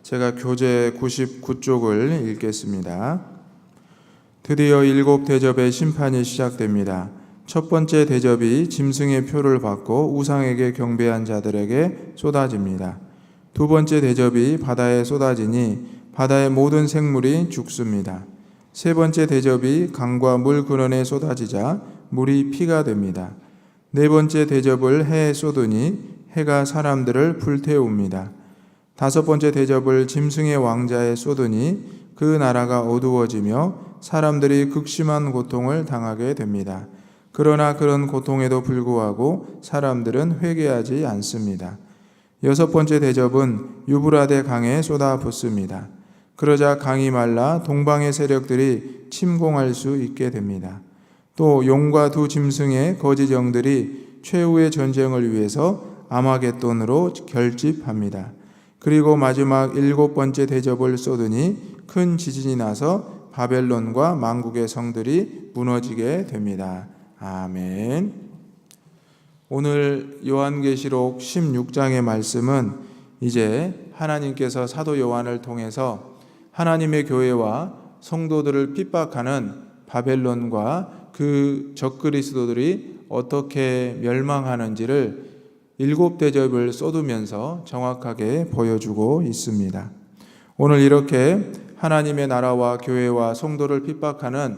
제가 교재 99쪽을 읽겠습니다. 드디어 7 대접의 심판이 시작됩니다. 첫 번째 대접이 짐승의 표를 받고 우상에게 경배한 자들에게 쏟아집니다. 두 번째 대접이 바다에 쏟아지니 바다의 모든 생물이 죽습니다. 세 번째 대접이 강과 물 근원에 쏟아지자 물이 피가 됩니다. 네 번째 대접을 해에 쏟으니 해가 사람들을 불태웁니다. 다섯 번째 대접을 짐승의 왕자에 쏟으니 그 나라가 어두워지며 사람들이 극심한 고통을 당하게 됩니다. 그러나 그런 고통에도 불구하고 사람들은 회개하지 않습니다. 여섯 번째 대접은 유브라데 강에 쏟아붓습니다. 그러자 강이 말라 동방의 세력들이 침공할 수 있게 됩니다. 또 용과 두 짐승의 거짓 영들이 최후의 전쟁을 위해서 아마겟돈으로 결집합니다. 그리고 마지막 7번째 대접을 쏟으니 큰 지진이 나서 바벨론과 만국의 성들이 무너지게 됩니다. 아멘. 오늘 요한계시록 16장의 말씀은 이제 하나님께서 사도 요한을 통해서 하나님의 교회와 성도들을 핍박하는 바벨론과 그 적그리스도들이 어떻게 멸망하는지를 7 대접을 쏟으면서 정확하게 보여주고 있습니다. 오늘 이렇게 하나님의 나라와 교회와 성도를 핍박하는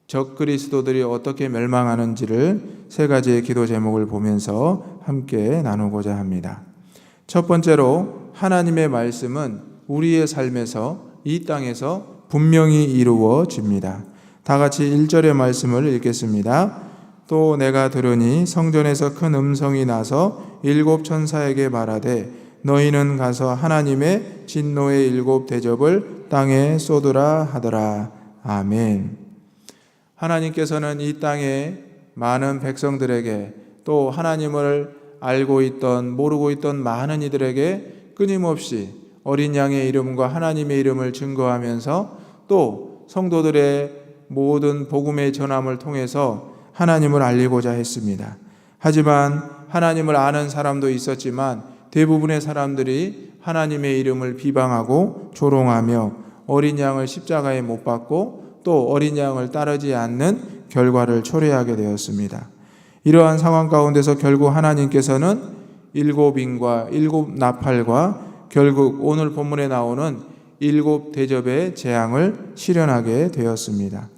적그리스도들이 어떻게 멸망하는지를 3가지의 기도 제목을 보면서 함께 나누고자 합니다. 첫 번째로 하나님의 말씀은 우리의 삶에서 이 땅에서 분명히 이루어집니다. 다 같이 1절의 말씀을 읽겠습니다. 또 내가 들으니 성전에서 큰 음성이 나서 7 천사에게 말하되 너희는 가서 하나님의 진노의 7 대접을 땅에 쏟으라 하더라. 아멘. 하나님께서는 이 땅에 많은 백성들에게 또 하나님을 알고 있던 모르고 있던 많은 이들에게 끊임없이 어린 양의 이름과 하나님의 이름을 증거하면서 또 성도들의 모든 복음의 전함을 통해서 하나님을 알리고자 했습니다. 하지만 하나님을 아는 사람도 있었지만 대부분의 사람들이 하나님의 이름을 비방하고 조롱하며 어린 양을 십자가에 못 박고 또 어린 양을 따르지 않는 결과를 초래하게 되었습니다. 이러한 상황 가운데서 결국 하나님께서는 7인과 7 나팔과 결국 오늘 본문에 나오는 7 대접의 재앙을 실현하게 되었습니다.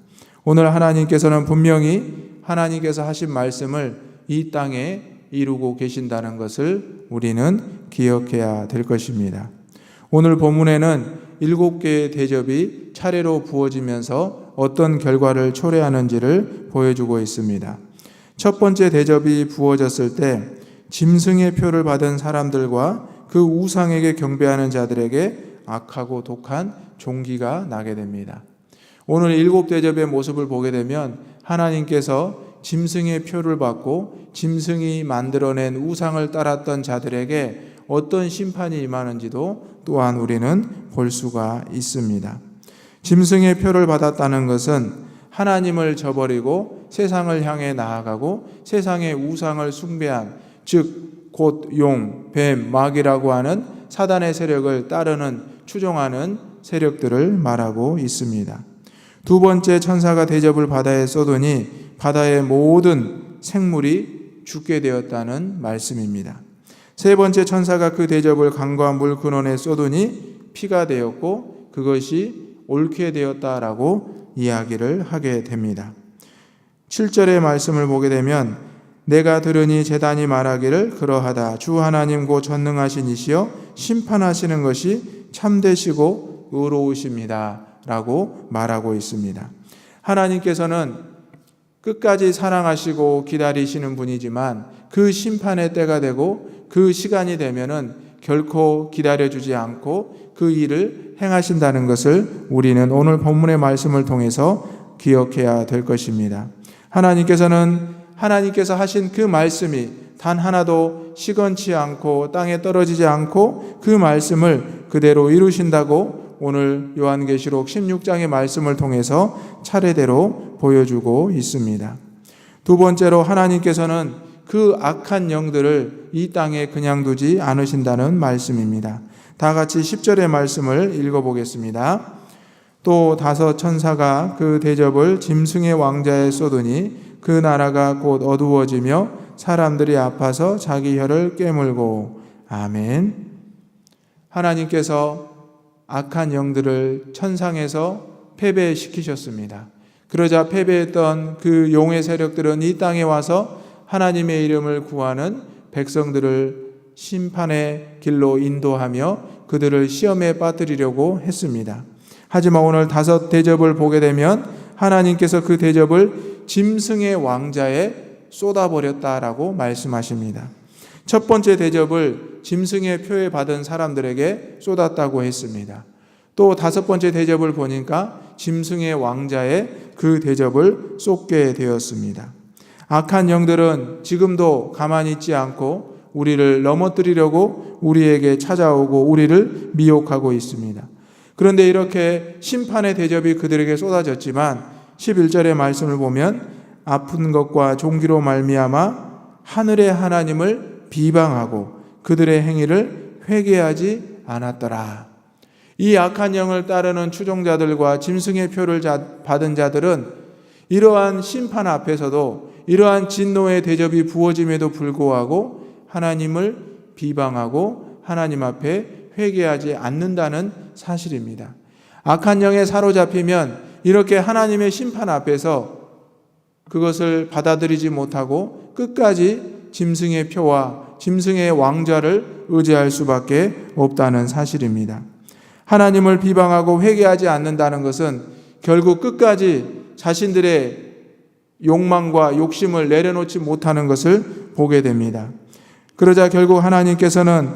오늘 하나님께서는 분명히 하나님께서 하신 말씀을 이 땅에 이루고 계신다는 것을 우리는 기억해야 될 것입니다. 오늘 본문에는 7개의 대접이 차례로 부어지면서 어떤 결과를 초래하는지를 보여주고 있습니다. 첫 번째 대접이 부어졌을 때 짐승의 표를 받은 사람들과 그 우상에게 경배하는 자들에게 악하고 독한 종기가 나게 됩니다. 오늘 7 대접의 모습을 보게 되면 하나님께서 짐승의 표를 받고 짐승이 만들어낸 우상을 따랐던 자들에게 어떤 심판이 임하는지도 또한 우리는 볼 수가 있습니다. 짐승의 표를 받았다는 것은 하나님을 저버리고 세상을 향해 나아가고 세상의 우상을 숭배한, 즉 곧 용, 뱀, 마귀라고 하는 사단의 세력을 따르는 추종하는 세력들을 말하고 있습니다. 두 번째 천사가 대접을 바다에 쏟으니 바다의 모든 생물이 죽게 되었다는 말씀입니다. 세 번째 천사가 그 대접을 강과 물 근원에 쏟으니 피가 되었고 그것이 옳게 되었다라고 이야기를 하게 됩니다. 7절의 말씀을 보게 되면 내가 들으니 제단이 말하기를 그러하다. 주 하나님 곧 전능하신 이시여 심판하시는 것이 참되시고 의로우십니다 라고 말하고 있습니다. 하나님께서는 끝까지 사랑하시고 기다리시는 분이지만 그 심판의 때가 되고 그 시간이 되면은 결코 기다려주지 않고 그 일을 행하신다는 것을 우리는 오늘 본문의 말씀을 통해서 기억해야 될 것입니다. 하나님께서 하신 그 말씀이 단 하나도 시건치 않고 땅에 떨어지지 않고 그 말씀을 그대로 이루신다고 오늘 요한계시록 16장의 말씀을 통해서 차례대로 보여주고 있습니다. 두 번째로 하나님께서는 그 악한 영들을 이 땅에 그냥 두지 않으신다는 말씀입니다. 다 같이 10절의 말씀을 읽어보겠습니다. 또 다섯 천사가 그 대접을 짐승의 왕자에 쏟으니 그 나라가 곧 어두워지며 사람들이 아파서 자기 혀를 깨물고. 아멘. 하나님께서 악한 영들을 천상에서 패배시키셨습니다. 그러자 패배했던 그 용의 세력들은 이 땅에 와서 하나님의 이름을 구하는 백성들을 심판의 길로 인도하며 그들을 시험에 빠뜨리려고 했습니다. 하지만 오늘 다섯 대접을 보게 되면 하나님께서 그 대접을 짐승의 왕자에 쏟아버렸다라고 말씀하십니다. 첫 번째 대접을 짐승의 표에 받은 사람들에게 쏟았다고 했습니다. 또 다섯 번째 대접을 보니까 짐승의 왕자에 그 대접을 쏟게 되었습니다. 악한 영들은 지금도 가만히 있지 않고 우리를 넘어뜨리려고 우리에게 찾아오고 우리를 미혹하고 있습니다. 그런데 이렇게 심판의 대접이 그들에게 쏟아졌지만 11절의 말씀을 보면 아픈 것과 종기로 말미암아 하늘의 하나님을 비방하고 그들의 행위를 회개하지 않았더라. 이 악한 영을 따르는 추종자들과 짐승의 표를 받은 자들은 이러한 심판 앞에서도 이러한 진노의 대접이 부어짐에도 불구하고 하나님을 비방하고 하나님 앞에 회개하지 않는다는 사실입니다. 악한 영에 사로잡히면 이렇게 하나님의 심판 앞에서 그것을 받아들이지 못하고 끝까지 짐승의 표와 짐승의 왕좌를 의지할 수밖에 없다는 사실입니다. 하나님을 비방하고 회개하지 않는다는 것은 결국 끝까지 자신들의 욕망과 욕심을 내려놓지 못하는 것을 보게 됩니다. 그러자 결국 하나님께서는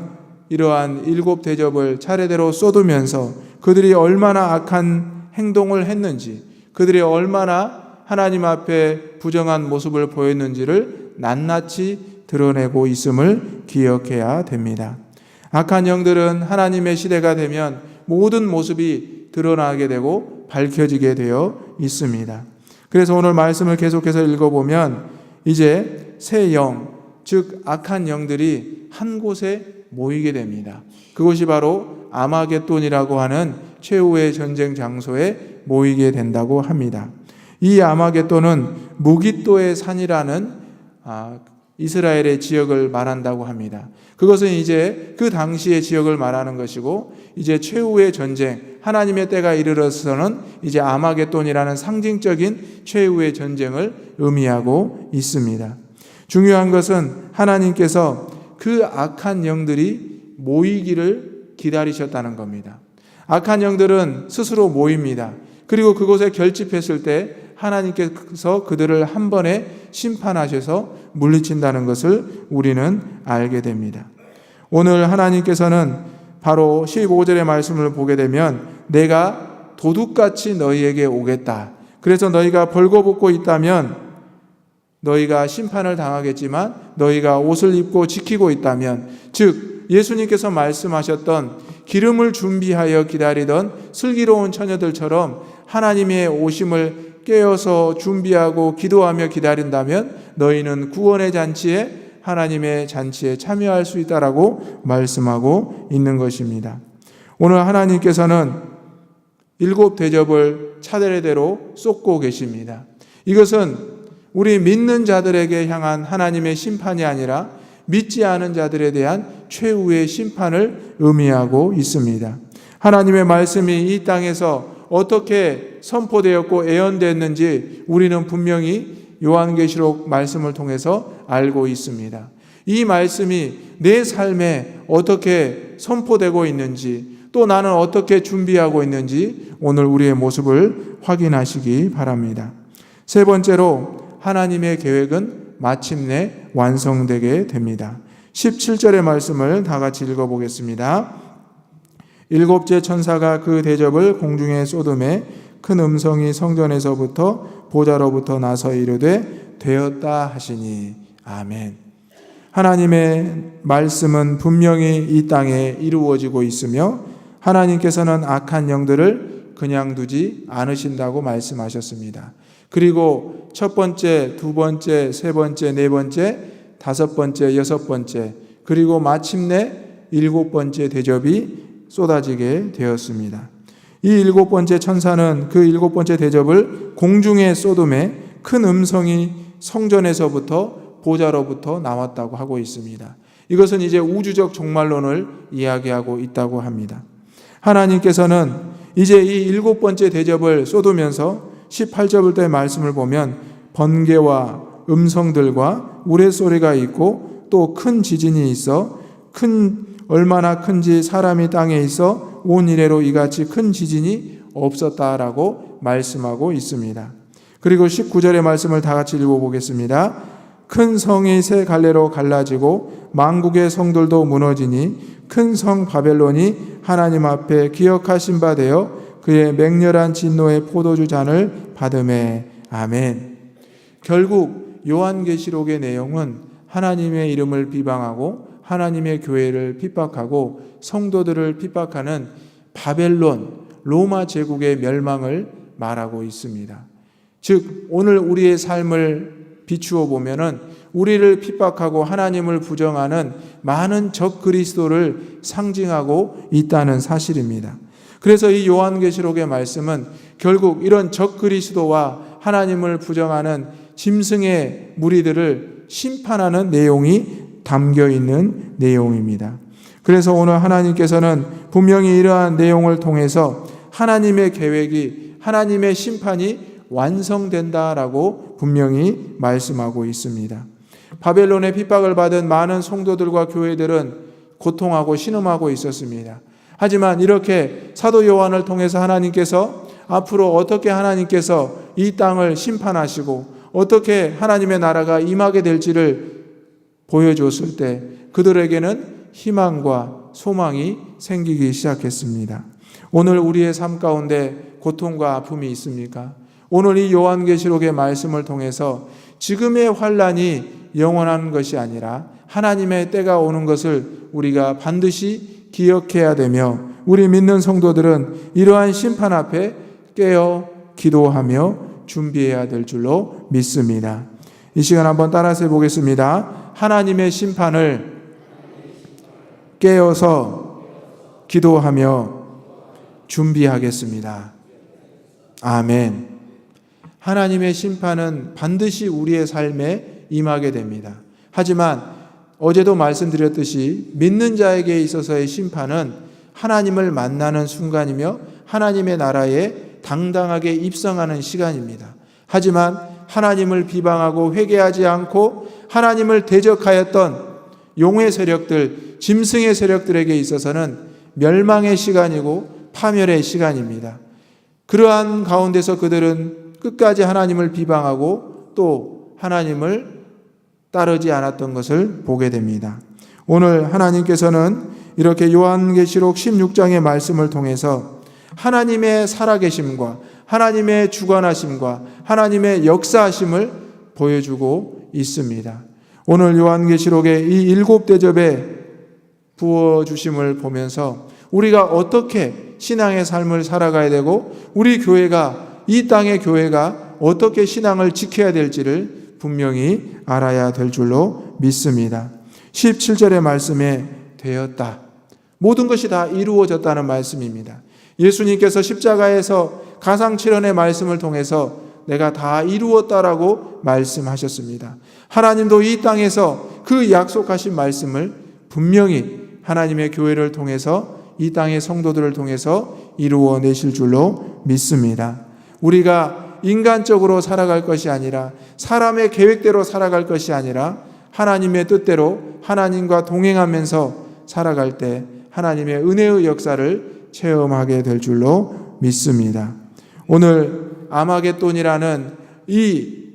이러한 일곱 대접을 차례대로 쏟으면서 그들이 얼마나 악한 행동을 했는지, 그들이 얼마나 하나님 앞에 부정한 모습을 보였는지를 낱낱이 드러내고 있음을 기억해야 됩니다. 악한 영들은 하나님의 시대가 되면 모든 모습이 드러나게 되고 밝혀지게 되어 있습니다. 그래서 오늘 말씀을 계속해서 읽어보면 이제 새 영, 즉 악한 영들이 한 곳에 모이게 됩니다. 그것이 바로 아마겟돈이라고 하는 최후의 전쟁 장소에 모이게 된다고 합니다. 이 아마겟돈은 무깃도의 산이라는 이스라엘의 지역을 말한다고 합니다. 그것은 이제 그 당시의 지역을 말하는 것이고 이제 최후의 전쟁, 하나님의 때가 이르러서는 이제 아마겟돈이라는 상징적인 최후의 전쟁을 의미하고 있습니다. 중요한 것은 하나님께서 그 악한 영들이 모이기를 기다리셨다는 겁니다. 악한 영들은 스스로 모입니다. 그리고 그곳에 결집했을 때 하나님께서 그들을 한 번에 심판하셔서 물리친다는 것을 우리는 알게 됩니다. 오늘 하나님께서는 바로 15절의 말씀을 보게 되면 내가 도둑같이 너희에게 오겠다. 그래서 너희가 벌거벗고 있다면 너희가 심판을 당하겠지만 너희가 옷을 입고 지키고 있다면, 즉 예수님께서 말씀하셨던 기름을 준비하여 기다리던 슬기로운 처녀들처럼 하나님의 오심을 깨어서 준비하고 기도하며 기다린다면 너희는 구원의 잔치에, 하나님의 잔치에 참여할 수 있다라고 말씀하고 있는 것입니다. 오늘 하나님께서는 일곱 대접을 차례대로 쏟고 계십니다. 이것은 우리 믿는 자들에게 향한 하나님의 심판이 아니라 믿지 않은 자들에 대한 최후의 심판을 의미하고 있습니다. 하나님의 말씀이 이 땅에서 어떻게 선포되었고 예언됐는지 우리는 분명히 요한계시록 말씀을 통해서 알고 있습니다. 이 말씀이 내 삶에 어떻게 선포되고 있는지, 또 나는 어떻게 준비하고 있는지 오늘 우리의 모습을 확인하시기 바랍니다. 세 번째로 하나님의 계획은 마침내 완성되게 됩니다. 17절의 말씀을 다 같이 읽어보겠습니다. 일곱째 천사가 그 대접을 공중에 쏟음에 큰 음성이 성전에서부터 보좌로부터 나서 이르되 되었다 하시니. 아멘. 하나님의 말씀은 분명히 이 땅에 이루어지고 있으며 하나님께서는 악한 영들을 그냥 두지 않으신다고 말씀하셨습니다. 그리고 첫 번째, 두 번째, 세 번째, 네 번째 5번째, 6번째, 그리고 마침내 7번째 대접이 쏟아지게 되었습니다. 이 7번째 천사는 그 7번째 대접을 공중에 쏟음에 큰 음성이 성전에서부터 보좌로부터 나왔다고 하고 있습니다. 이것은 이제 우주적 종말론을 이야기하고 있다고 합니다. 하나님께서는 이제 이 7번째 대접을 쏟으면서 18절부터의 말씀을 보면 번개와 음성들과 우레소리가 있고 또 큰 지진이 있어 얼마나 큰지 사람이 땅에 있어 온 이래로 이같이 큰 지진이 없었다라고 말씀하고 있습니다. 그리고 19절의 말씀을 다 같이 읽어보겠습니다. 큰 성이 세 갈래로 갈라지고 만국의 성들도 무너지니 큰 성 바벨론이 하나님 앞에 기억하신 바 되어 그의 맹렬한 진노의 포도주 잔을 받음에. 아멘. 결국 요한계시록의 내용은 하나님의 이름을 비방하고 하나님의 교회를 핍박하고 성도들을 핍박하는 바벨론, 로마 제국의 멸망을 말하고 있습니다. 즉 오늘 우리의 삶을 비추어 보면은 우리를 핍박하고 하나님을 부정하는 많은 적 그리스도를 상징하고 있다는 사실입니다. 그래서 이 요한계시록의 말씀은 결국 이런 적 그리스도와 하나님을 부정하는 짐승의 무리들을 심판하는 내용이 담겨 있는 내용입니다. 그래서 오늘 하나님께서는 분명히 이러한 내용을 통해서 하나님의 계획이, 하나님의 심판이 완성된다라고 분명히 말씀하고 있습니다. 바벨론의 핍박을 받은 많은 성도들과 교회들은 고통하고 신음하고 있었습니다. 하지만 이렇게 사도 요한을 통해서 하나님께서 앞으로 어떻게 하나님께서 이 땅을 심판하시고 어떻게 하나님의 나라가 임하게 될지를 보여줬을 때 그들에게는 희망과 소망이 생기기 시작했습니다. 오늘 우리의 삶 가운데 고통과 아픔이 있습니까? 오늘 이 요한계시록의 말씀을 통해서 지금의 환난이 영원한 것이 아니라 하나님의 때가 오는 것을 우리가 반드시 기억해야 되며 우리 믿는 성도들은 이러한 심판 앞에 깨어 기도하며 준비해야 될 줄로 믿습니다. 이 시간 한번 따라서 해보겠습니다. 하나님의 심판을 깨어서 기도하며 준비하겠습니다. 아멘. 하나님의 심판은 반드시 우리의 삶에 임하게 됩니다. 하지만 어제도 말씀드렸듯이 믿는 자에게 있어서의 심판은 하나님을 만나는 순간이며 하나님의 나라에 당당하게 입성하는 시간입니다. 하지만 하나님을 비방하고 회개하지 않고 하나님을 대적하였던 용의 세력들, 짐승의 세력들에게 있어서는 멸망의 시간이고 파멸의 시간입니다. 그러한 가운데서 그들은 끝까지 하나님을 비방하고 또 하나님을 따르지 않았던 것을 보게 됩니다. 오늘 하나님께서는 이렇게 요한계시록 16장의 말씀을 통해서 하나님의 살아계심과 하나님의 주관하심과 하나님의 역사하심을 보여주고 있습니다. 오늘 요한계시록의 이 7대접의 부어주심을 보면서 우리가 어떻게 신앙의 삶을 살아가야 되고 우리 교회가 이 땅의 교회가 어떻게 신앙을 지켜야 될지를 분명히 알아야 될 줄로 믿습니다. 17절의 말씀에 되었다. 모든 것이 다 이루어졌다는 말씀입니다. 예수님께서 십자가에서 가상칠언의 말씀을 통해서 내가 다 이루었다라고 말씀하셨습니다. 하나님도 이 땅에서 그 약속하신 말씀을 분명히 하나님의 교회를 통해서 이 땅의 성도들을 통해서 이루어내실 줄로 믿습니다. 우리가 인간적으로 살아갈 것이 아니라 사람의 계획대로 살아갈 것이 아니라 하나님의 뜻대로 하나님과 동행하면서 살아갈 때 하나님의 은혜의 역사를 체험하게 될 줄로 믿습니다. 오늘 아마겟돈이라는 이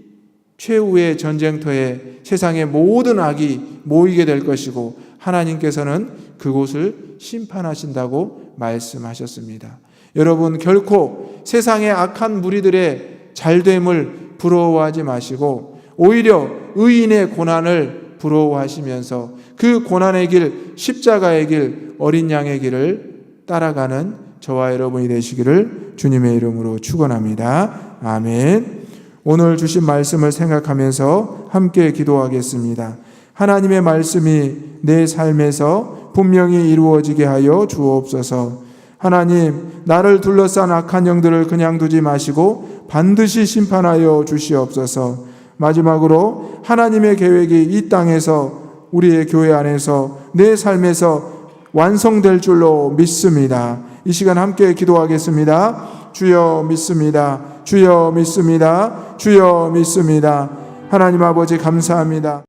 최후의 전쟁터에 세상의 모든 악이 모이게 될 것이고 하나님께서는 그곳을 심판하신다고 말씀하셨습니다. 여러분 결코 세상의 악한 무리들의 잘됨을 부러워하지 마시고 오히려 의인의 고난을 부러워하시면서 그 고난의 길, 십자가의 길, 어린 양의 길을 따라가는 저와 여러분이 되시기를 주님의 이름으로 축원합니다. 아멘. 오늘 주신 말씀을 생각하면서 함께 기도하겠습니다. 하나님의 말씀이 내 삶에서 분명히 이루어지게 하여 주옵소서. 하나님, 나를 둘러싼 악한 영들을 그냥 두지 마시고 반드시 심판하여 주시옵소서. 마지막으로 하나님의 계획이 이 땅에서, 우리의 교회 안에서, 내 삶에서 완성될 줄로 믿습니다. 이 시간 함께 기도하겠습니다. 주여 믿습니다. 주여 믿습니다. 주여 믿습니다. 하나님 아버지 감사합니다.